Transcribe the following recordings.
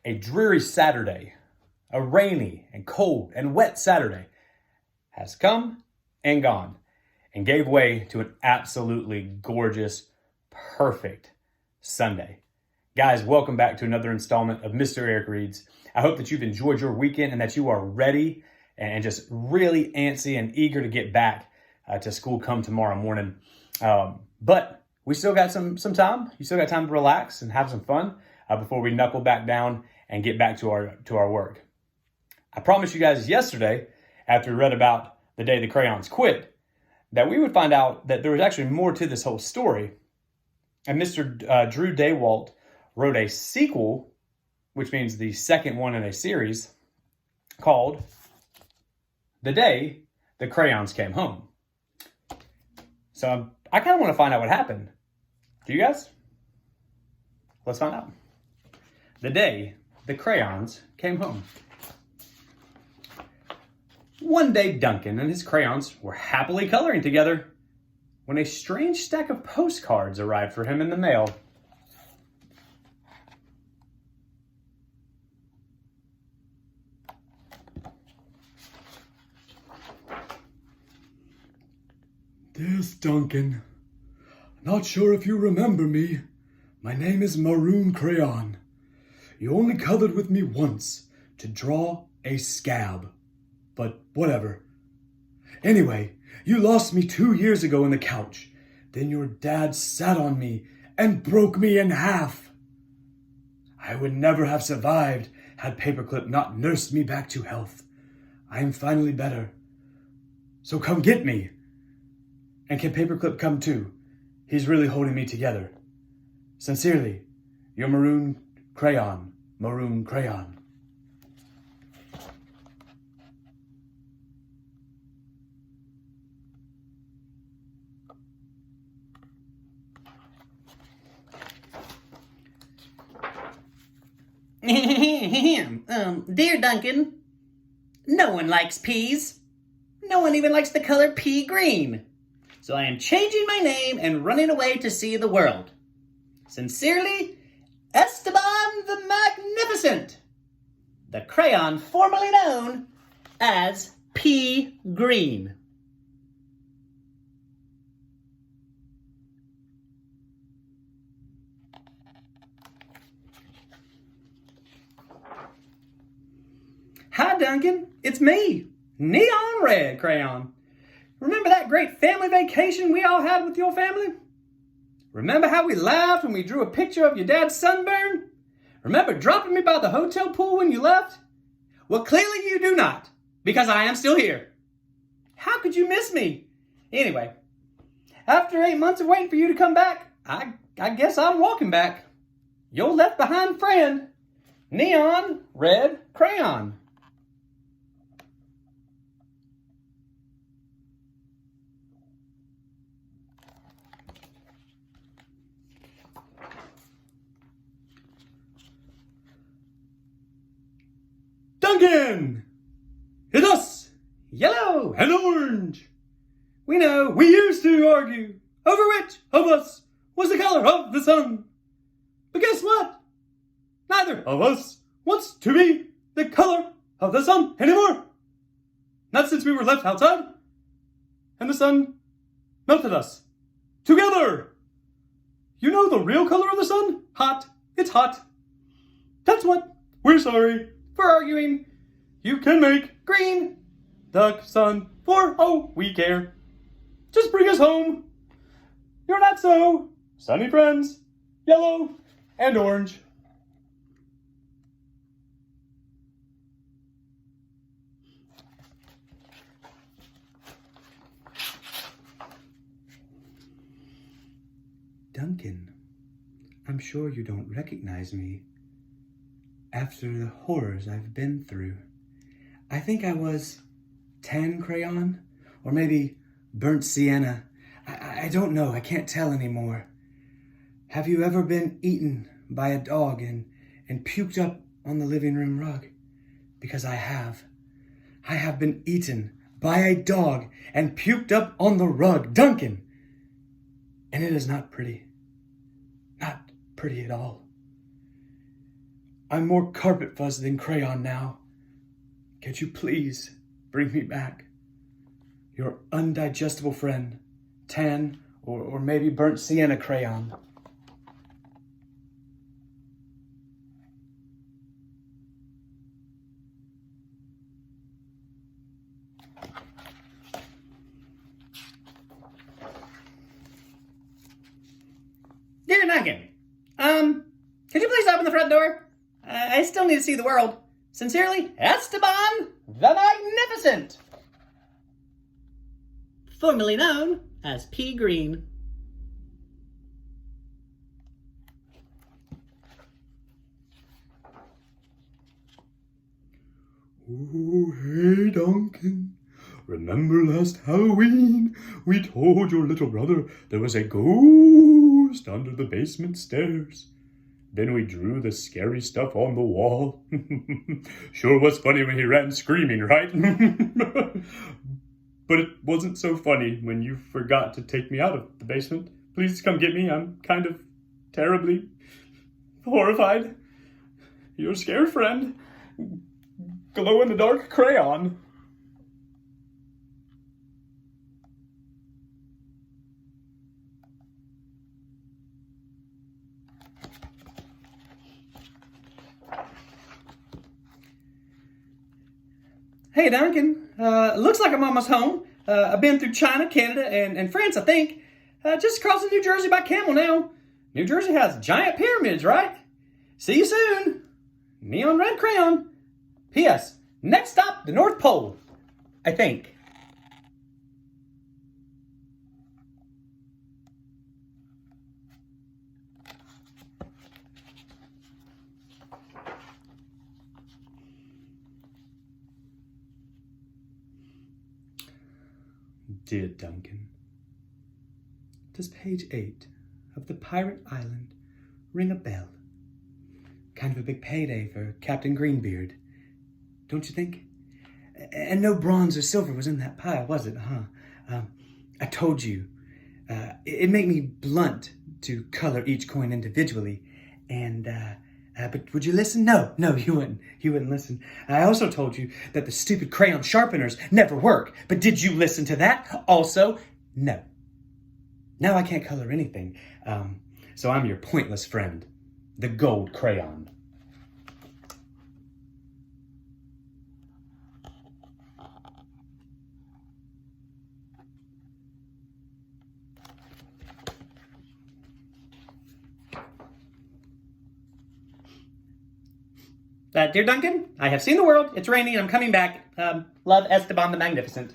A dreary Saturday, a rainy and cold and wet Saturday, has come and gone and gave way to an absolutely gorgeous, perfect Sunday. Guys, welcome back to another installment of Mr. Eric Reads. I hope that you've enjoyed your weekend and that you are ready and just really antsy and eager to get back to school come tomorrow morning. But we still got some time. You still got time to relax and have some fun before we knuckle back down and get back to our work. I promised you guys yesterday, after we read about the day the Crayons quit, that we would find out that there was actually more to this whole story. And Mr. Drew Daywalt wrote a sequel, which means the second one in a series, called The Day the Crayons Came Home. So I kind of want to find out what happened. Do you guys? Let's find out. The Day the Crayons Came Home. One day, Duncan and his crayons were happily coloring together when a strange stack of postcards arrived for him in the mail. Dear's Duncan, not sure if you remember me. My name is Maroon Crayon. You only colored with me once to draw a scab, but whatever. Anyway, you lost me 2 years ago in the couch. Then your dad sat on me and broke me in half. I would never have survived had Paperclip not nursed me back to health. I am finally better. So come get me. And can Paperclip come too? He's really holding me together. Sincerely, your Maroon Crayon. Maroon Crayon. Dear Duncan, no one likes peas. No one even likes the color pea green. So I am changing my name and running away to see the world. Sincerely, Esteban the Magnificent, the crayon formerly known as Pea Green. Hi, Duncan. It's me, Neon Red Crayon. Remember that great family vacation we all had with your family? Remember how we laughed when we drew a picture of your dad's sunburn? Remember dropping me by the hotel pool when you left? Well, clearly you do not, because I am still here. How could you miss me? Anyway, after 8 months of waiting for you to come back, I guess I'm walking back. Your left behind friend, Neon Red Crayon. Duncan! It's us! Yellow And orange! We know. We used to argue over which of us was the color of the sun. But guess what? Neither of us wants to be the color of the sun anymore. Not since we were left outside and the sun melted us together. You know the real color of the sun? Hot. It's hot. That's what. We're sorry for arguing. You can make green the sun for all we care. Just bring us home. You're not so sunny friends, yellow and orange. Duncan, I'm sure you don't recognize me. After the horrors I've been through, I think I was tan crayon, or maybe burnt sienna. I don't know, I can't tell anymore. Have you ever been eaten by a dog and puked up on the living room rug? Because I have. I have been eaten by a dog and puked up on the rug, Duncan. And it is not pretty. Not pretty at all. I'm more carpet fuzz than crayon now. Could you please bring me back? Your undigestible friend, tan or maybe burnt sienna crayon. Dear Duncan, could you please open the front door? I still need to see the world. Sincerely, Esteban the Magnificent. Formerly known as P. Green. Oh, hey, Duncan. Remember last Halloween, we told your little brother there was a ghost under the basement stairs. Then we drew the scary stuff on the wall. Sure was funny when he ran screaming, right? But it wasn't so funny when you forgot to take me out of the basement. Please come get me. I'm kind of terribly horrified. Your scared friend, glow-in-the-dark crayon. Hey Duncan, looks like I'm almost home. I've been through China, Canada, and France, I think. Just crossing New Jersey by camel now. New Jersey has giant pyramids, right? See you soon. Neon red crayon. P.S. Next stop, the North Pole. I think. Dear Duncan, does page 8 of The Pirate Island ring a bell? Kind of a big payday for Captain Greenbeard, don't you think? And no bronze or silver was in that pile, was it, huh? I told you, it made me blunt to color each coin individually, and but would you listen? No, you wouldn't. You wouldn't listen. I also told you that the stupid crayon sharpeners never work. But did you listen to that? Also, no. Now I can't color anything. So I'm your pointless friend, the gold crayon. Dear Duncan, I have seen the world. It's raining. I'm coming back. Love, Esteban the Magnificent.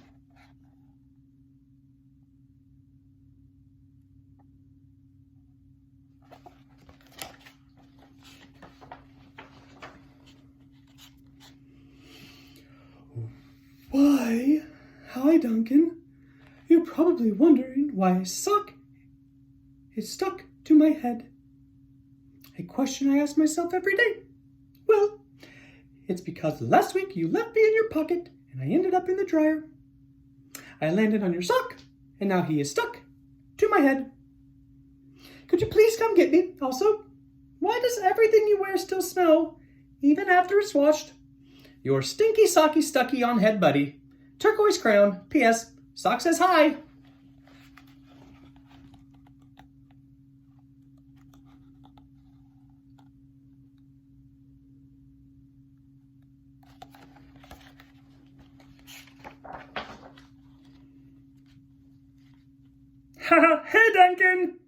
Why, hi Duncan. You're probably wondering why a sock is stuck to my head. A question I ask myself every day. Well, it's because last week you left me in your pocket and I ended up in the dryer. I landed on your sock and now he is stuck to my head. Could you please come get me? Also, why does everything you wear still smell, even after it's washed? Your stinky socky stucky on head buddy. Turquoise crown. P.S. Sock says hi. Hey, Duncan!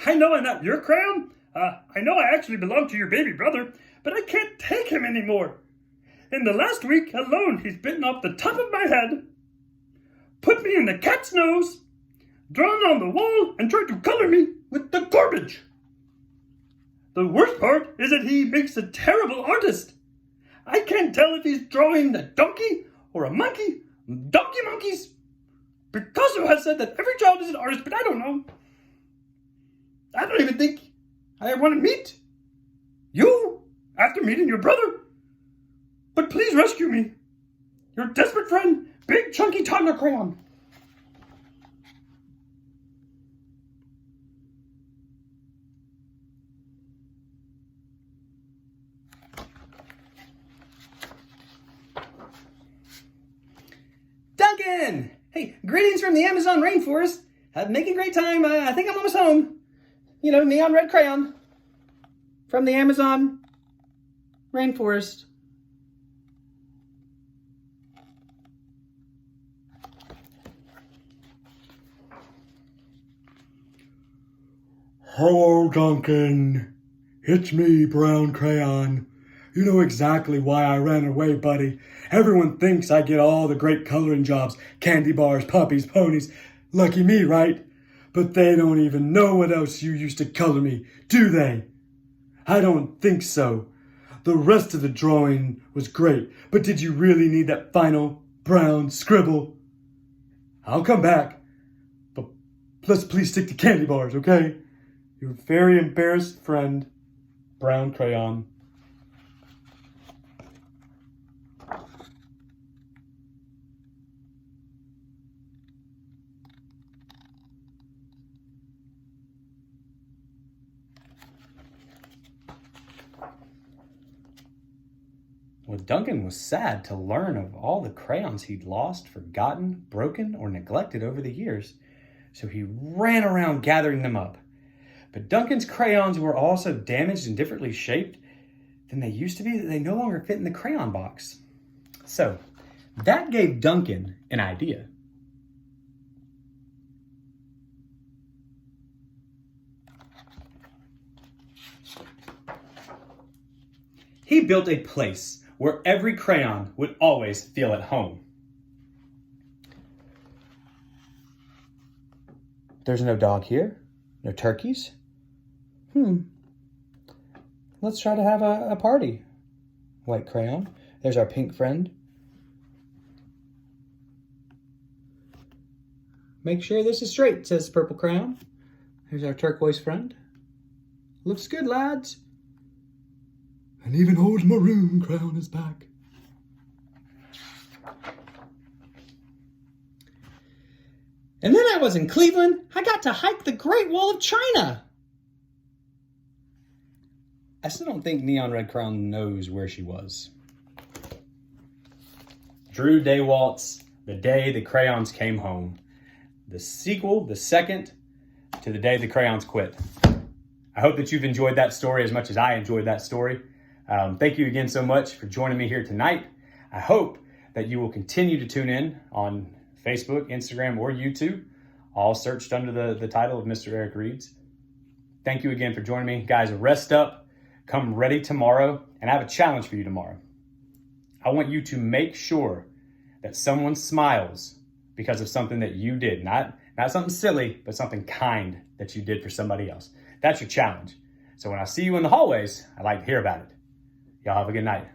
I know I'm not your crayon. I know I actually belong to your baby brother, but I can't take him anymore. In the last week alone, he's bitten off the top of my head, put me in the cat's nose, drawn on the wall, and tried to color me with the garbage. The worst part is that he makes a terrible artist. I can't tell if he's drawing a donkey or a monkey. Donkey monkeys! Picasso has said that every child is an artist, but I don't know. I don't even think I want to meet you after meeting your brother. But please rescue me. Your desperate friend, Big Chunky Toddler Crayon. Duncan! Hey, greetings from the Amazon rainforest. Making great time. I think I'm almost home. You know, neon red crayon. From the Amazon rainforest. Hello, Duncan. It's me, Brown Crayon. You know exactly why I ran away, buddy. Everyone thinks I get all the great coloring jobs. Candy bars, puppies, ponies. Lucky me, right? But they don't even know what else you used to color me, do they? I don't think so. The rest of the drawing was great, but did you really need that final brown scribble? I'll come back, but let's please stick to candy bars, okay? Your very embarrassed friend, Brown Crayon. Well, Duncan was sad to learn of all the crayons he'd lost, forgotten, broken, or neglected over the years, so he ran around gathering them up. But Duncan's crayons were all so damaged and differently shaped than they used to be that they no longer fit in the crayon box. So that gave Duncan an idea. He built a place where every crayon would always feel at home. There's no dog here, no turkeys. Let's try to have a party. White crayon. There's our pink friend. Make sure this is straight, says purple crayon. Here's our turquoise friend. Looks good, lads. And even old Maroon Crayon is back. And then I was in Cleveland. I got to hike the Great Wall of China. I still don't think Neon Red Crayon knows where she was. Drew Daywalt's The Day the Crayons Came Home. The sequel, the second to The Day the Crayons Quit. I hope that you've enjoyed that story as much as I enjoyed that story. Thank you again so much for joining me here tonight. I hope that you will continue to tune in on Facebook, Instagram, or YouTube, all searched under the title of Mr. Eric Reads. Thank you again for joining me. Guys, rest up. Come ready tomorrow, and I have a challenge for you tomorrow. I want you to make sure that someone smiles because of something that you did. Not something silly, but something kind that you did for somebody else. That's your challenge. So when I see you in the hallways, I'd like to hear about it. Y'all have a good night.